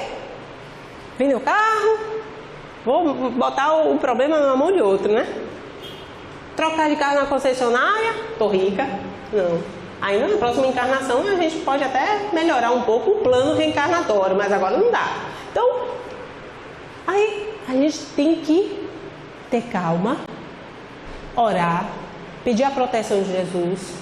Vender o carro? Vou botar o problema na mão de outro, né? Trocar de carro na concessionária? Tô rica. Não. Ainda na próxima encarnação a gente pode até melhorar um pouco o plano reencarnatório, mas agora não dá. Então, aí a gente tem que ter calma, orar, pedir a proteção de Jesus,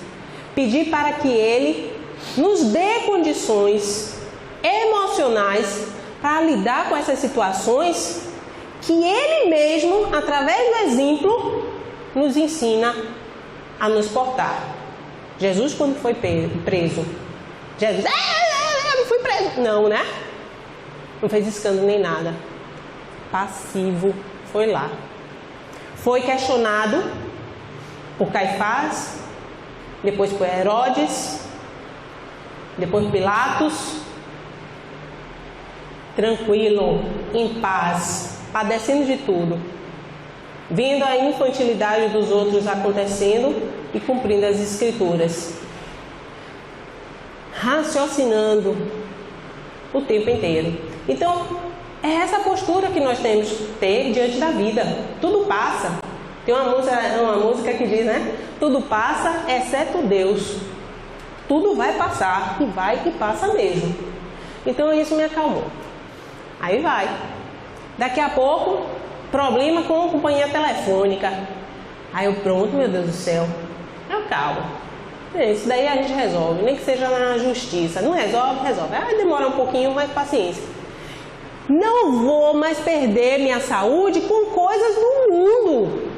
pedir para que Ele nos dê condições emocionais para lidar com essas situações que Ele mesmo, através do exemplo, nos ensina a nos portar. Jesus, quando foi preso, Jesus, eu fui preso. Não, né? Não fez escândalo nem nada. Passivo, foi lá. Foi questionado por Caifás, depois por Herodes, depois por Pilatos. Tranquilo, em paz, padecendo de tudo. Vendo a infantilidade dos outros acontecendo e cumprindo as escrituras, raciocinando o tempo inteiro. Então, É essa postura que nós temos que ter diante da vida. Tudo passa. Tem uma música que diz, né? Tudo passa, exceto Deus. Tudo vai passar, e passa mesmo. Então isso me acalmou. Aí vai. Daqui a pouco, problema com a companhia telefônica. Aí eu, pronto, meu Deus do céu. Eu calmo. Isso daí a gente resolve, nem que seja na justiça. Não resolve, resolve. Aí demora um pouquinho, mas paciência. Não vou mais perder minha saúde com coisas do mundo.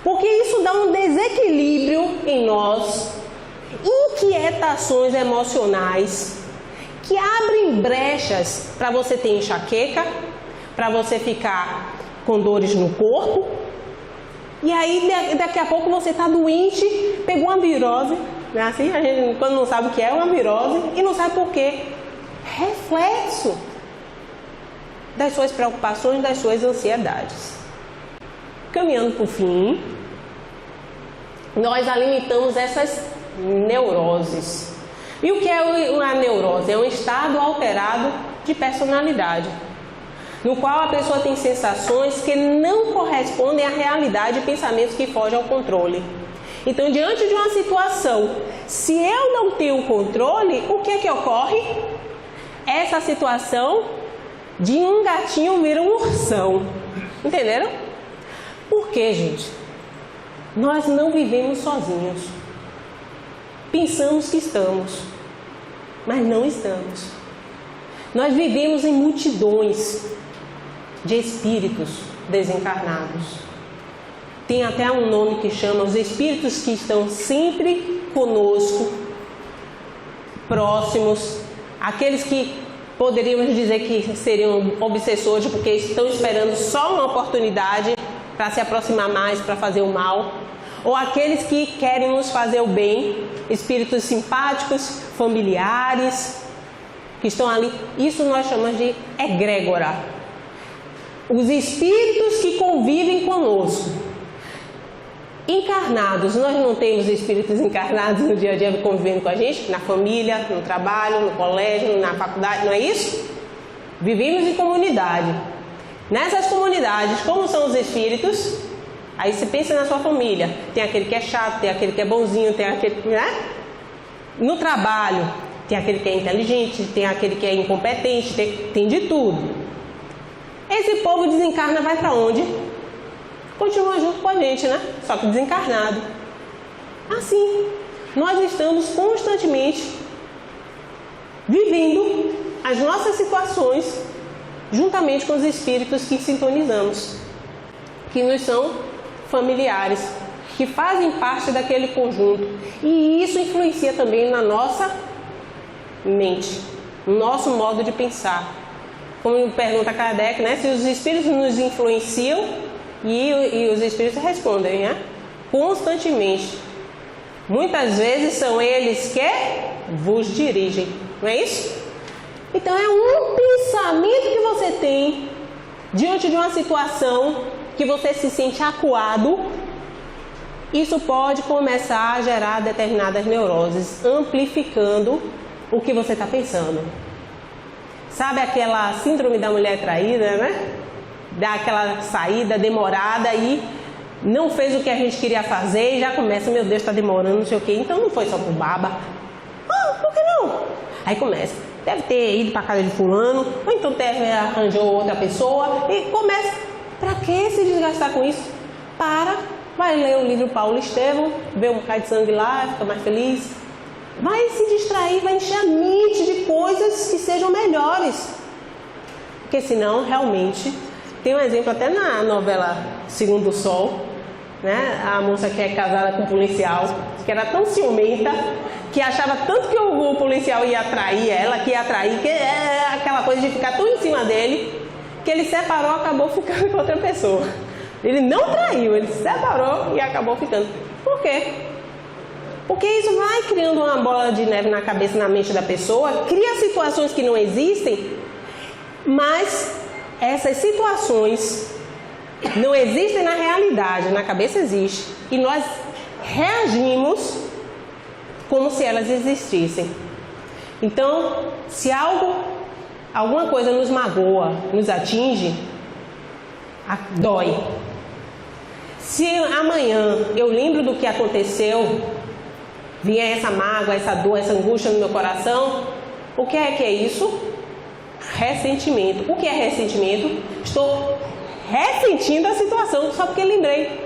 Porque isso dá um desequilíbrio em nós, inquietações emocionais, que abrem brechas para você ter enxaqueca, para você ficar com dores no corpo. E aí daqui a pouco você está doente, pegou uma virose, né? Assim, a gente quando não sabe o que é uma virose e não sabe por quê. Reflexo das suas preocupações, das suas ansiedades. Caminhando para o fim, nós alimentamos essas neuroses. E o que é uma neurose? É um estado alterado de personalidade, no qual a pessoa tem sensações que não correspondem à realidade e pensamentos que fogem ao controle. Então, diante de uma situação, se eu não tenho controle, o que é que ocorre? Essa situação de um gatinho vira um ursão. Entenderam? Por quê, gente? Nós não vivemos sozinhos. Pensamos que estamos, mas não estamos. Nós vivemos em multidões de espíritos desencarnados. Tem até um nome que chama os espíritos que estão sempre conosco, próximos, aqueles que poderíamos dizer que seriam obsessores porque estão esperando só uma oportunidade para se aproximar mais, para fazer o mal, ou aqueles que querem nos fazer o bem, espíritos simpáticos, familiares, que estão ali. Isso nós chamamos de egrégora. Os espíritos que convivem conosco. Encarnados, nós não temos espíritos encarnados no dia a dia convivendo com a gente, na família, no trabalho, no colégio, na faculdade, não é isso? Vivemos em comunidade. Nessas comunidades, como são os espíritos? Aí você pensa na sua família, tem aquele que é chato, tem aquele que é bonzinho, tem aquele, né? No trabalho, tem aquele que é inteligente, tem aquele que é incompetente, tem de tudo. Esse povo desencarna, vai para onde? Continua junto com a gente, né? Só que desencarnado. Assim, nós estamos constantemente vivendo as nossas situações juntamente com os espíritos que sintonizamos, que nos são familiares, que fazem parte daquele conjunto. E isso influencia também na nossa mente, no nosso modo de pensar. Como pergunta Kardec, né? Se os espíritos nos influenciam, e os espíritos respondem, né? Constantemente. Muitas vezes são eles que vos dirigem, não é isso? Então é um pensamento que você tem diante de uma situação que você se sente acuado. Isso pode começar a gerar determinadas neuroses, amplificando o que você está pensando. Sabe aquela síndrome da mulher traída, né? Dá aquela saída demorada e não fez o que a gente queria fazer e já começa, meu Deus, está demorando, não sei o quê. Então não foi só por baba. Por que não? Aí começa, deve ter ido para casa de fulano, ou então arranjou outra pessoa e começa. Para que se desgastar com isso? Vai ler o livro Paulo Estevam, vê um bocado de sangue lá, fica mais feliz. Vai se distrair, vai encher a mente de coisas que sejam melhores. Porque senão, realmente... Tem um exemplo até na novela Segundo o Sol, né? A moça que é casada com um policial, que era tão ciumenta, que achava tanto que o policial ia atrair ela, que é aquela coisa de ficar tão em cima dele, que ele separou, acabou ficando com outra pessoa. Ele não traiu, ele separou e acabou ficando. Por quê? Porque isso vai criando uma bola de neve na cabeça, na mente da pessoa, cria situações que não existem, mas essas situações não existem na realidade, na cabeça existe, e nós reagimos como se elas existissem. Então, se alguma coisa nos magoa, nos atinge, dói. Se amanhã eu lembro do que aconteceu, vier essa mágoa, essa dor, essa angústia no meu coração, o que é isso? Ressentimento. O que é ressentimento? Estou ressentindo a situação só porque lembrei.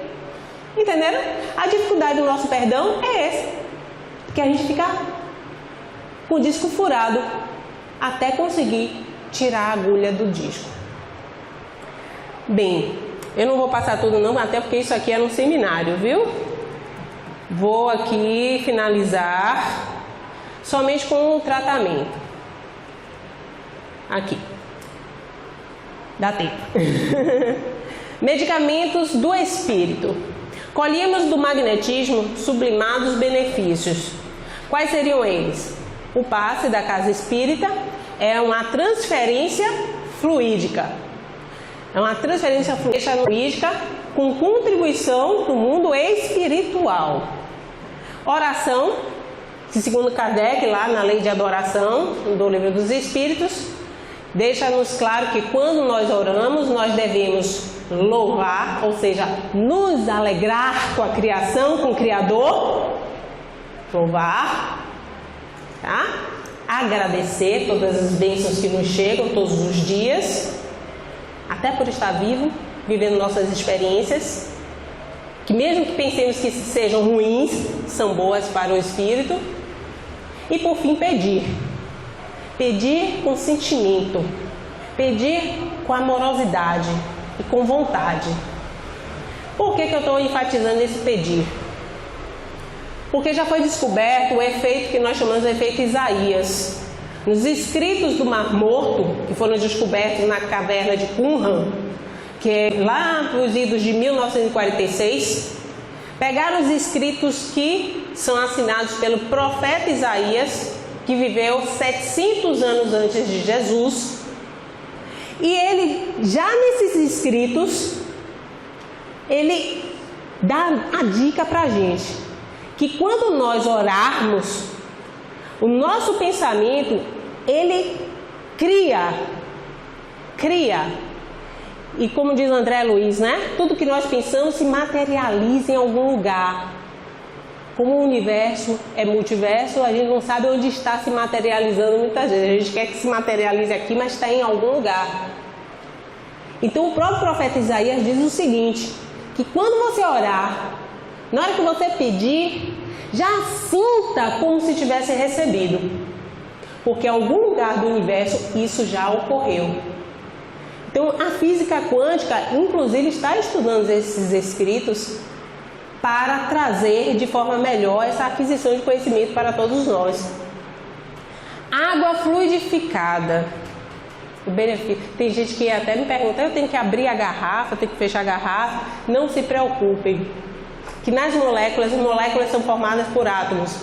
Entenderam? A dificuldade do nosso perdão é essa, que a gente fica com o disco furado até conseguir tirar a agulha do disco. Bem, eu não vou passar tudo não, até porque isso aqui é um seminário, viu? Vou aqui finalizar somente com o tratamento. Aqui. Dá tempo. Medicamentos do espírito. Colhemos do magnetismo sublimados benefícios. Quais seriam eles? O passe da casa espírita é uma transferência fluídica. É uma transferência fluídica com contribuição do mundo espiritual. Oração, que segundo Kardec, lá na Lei de Adoração, do Livro dos Espíritos, deixa-nos claro que quando nós oramos, nós devemos louvar, ou seja, nos alegrar com a criação, com o Criador, louvar, tá? Agradecer todas as bênçãos que nos chegam todos os dias, até por estar vivo, vivendo nossas experiências, que mesmo que pensemos que sejam ruins, são boas para o espírito. E por fim, pedir. Pedir com sentimento, pedir com amorosidade e com vontade. Por que eu estou enfatizando esse pedir? Porque já foi descoberto o efeito que nós chamamos de efeito Isaías. Nos escritos do Mar Morto, que foram descobertos na caverna de Qumran, que é lá nos idos de 1946, pegaram os escritos que são assinados pelo profeta Isaías, que viveu 700 anos antes de Jesus, e ele, já nesses escritos, ele dá a dica para a gente, que quando nós orarmos, o nosso pensamento, ele cria, e como diz André Luiz, né? Tudo que nós pensamos se materializa em algum lugar. Como o universo é multiverso, a gente não sabe onde está se materializando muitas vezes. A gente quer que se materialize aqui, mas está em algum lugar. Então o próprio profeta Isaías diz o seguinte, que quando você orar, na hora que você pedir, já sinta como se tivesse recebido. Porque em algum lugar do universo isso já ocorreu. Então a física quântica, inclusive, está estudando esses escritos para trazer de forma melhor essa aquisição de conhecimento para todos nós. Água fluidificada. O benefício. Tem gente que até me pergunta, eu tenho que abrir a garrafa, tenho que fechar a garrafa. Não se preocupem, que nas moléculas, as moléculas são formadas por átomos.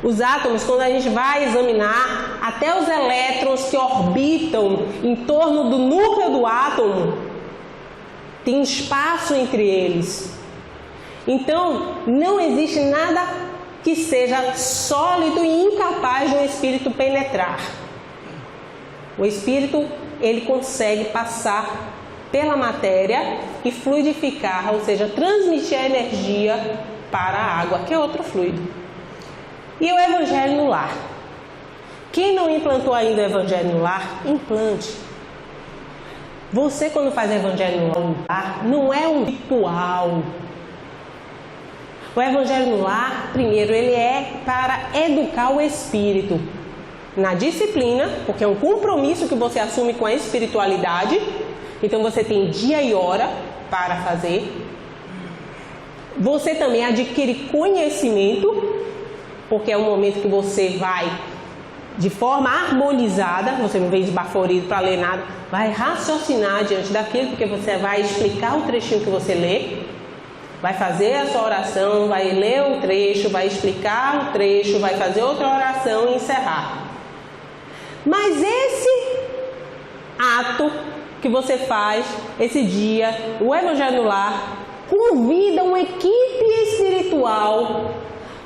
Os átomos, quando a gente vai examinar, até os elétrons que orbitam em torno do núcleo do átomo, tem espaço entre eles. Então, não existe nada que seja sólido e incapaz de um espírito penetrar. O espírito, ele consegue passar pela matéria e fluidificar, ou seja, transmitir a energia para a água, que é outro fluido. E o Evangelho no lar. Quem não implantou ainda o Evangelho no lar, implante. Você, quando faz o Evangelho no lar, não é um ritual. O Evangelho no lar, primeiro, ele é para educar o espírito na disciplina, porque é um compromisso que você assume com a espiritualidade. Então você tem dia e hora para fazer. Você também adquire conhecimento, porque é um momento que você vai de forma harmonizada, você não vem esbaforido para ler nada, vai raciocinar diante daquilo, porque você vai explicar o trechinho que você lê, vai fazer a sua oração, vai ler o trecho, vai explicar o trecho, vai fazer outra oração e encerrar. Mas esse ato que você faz, esse dia, o Evangelho no Lar, convida uma equipe espiritual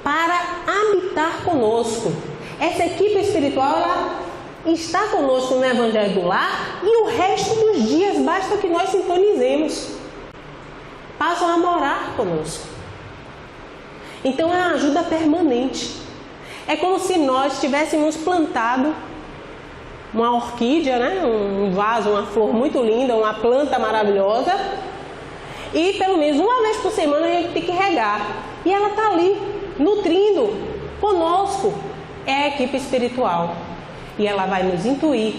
para habitar conosco. Essa equipe espiritual, ela está conosco no Evangelho do Lar e o resto dos dias basta que nós sintonizemos. Passam a morar conosco. Então é uma ajuda permanente. É como se nós tivéssemos plantado uma orquídea, né? Um vaso, uma flor muito linda, uma planta maravilhosa. E pelo menos uma vez por semana a gente tem que regar. E ela está ali, nutrindo conosco. É a equipe espiritual. E ela vai nos intuir,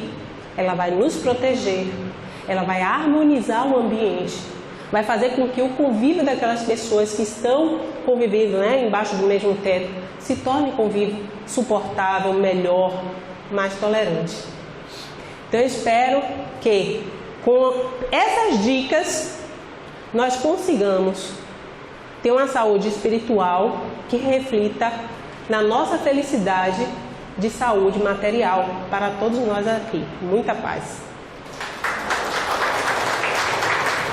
ela vai nos proteger, ela vai harmonizar o ambiente. Vai fazer com que o convívio daquelas pessoas que estão convivendo, né, embaixo do mesmo teto se torne convívio suportável, melhor, mais tolerante. Então eu espero que com essas dicas nós consigamos ter uma saúde espiritual que reflita na nossa felicidade de saúde material para todos nós aqui. Muita paz.